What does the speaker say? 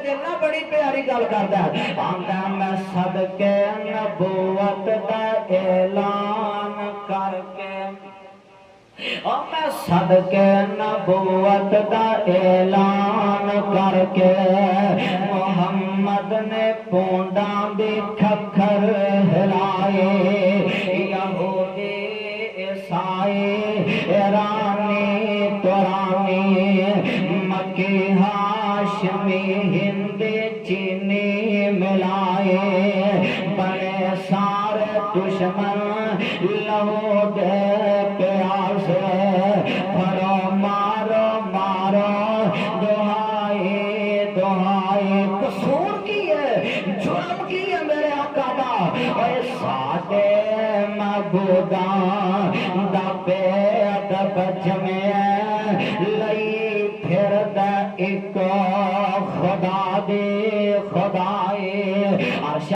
دے اللہ بڑی پیاری گل کردا ہے آندا میں صدقے نبوت دا اعلان کر کے میں صدقے نبوت دا اعلان کر کے محمد نے پونڈاں دی کھکھر ہلائے یہودی عیسائی ایرانی تورانی مکی ہاشمی ہندی چینی ملائے بڑے سارے دشمن لہو دے پیار سے پھڑو مارو مارو دہائی دہائی قصور کی ہے جرم کی ہے میرے آقا دا اے ساڈے معبوداں دا بے ادب جمعے لئی پھر دا ایک خدا دی خدائی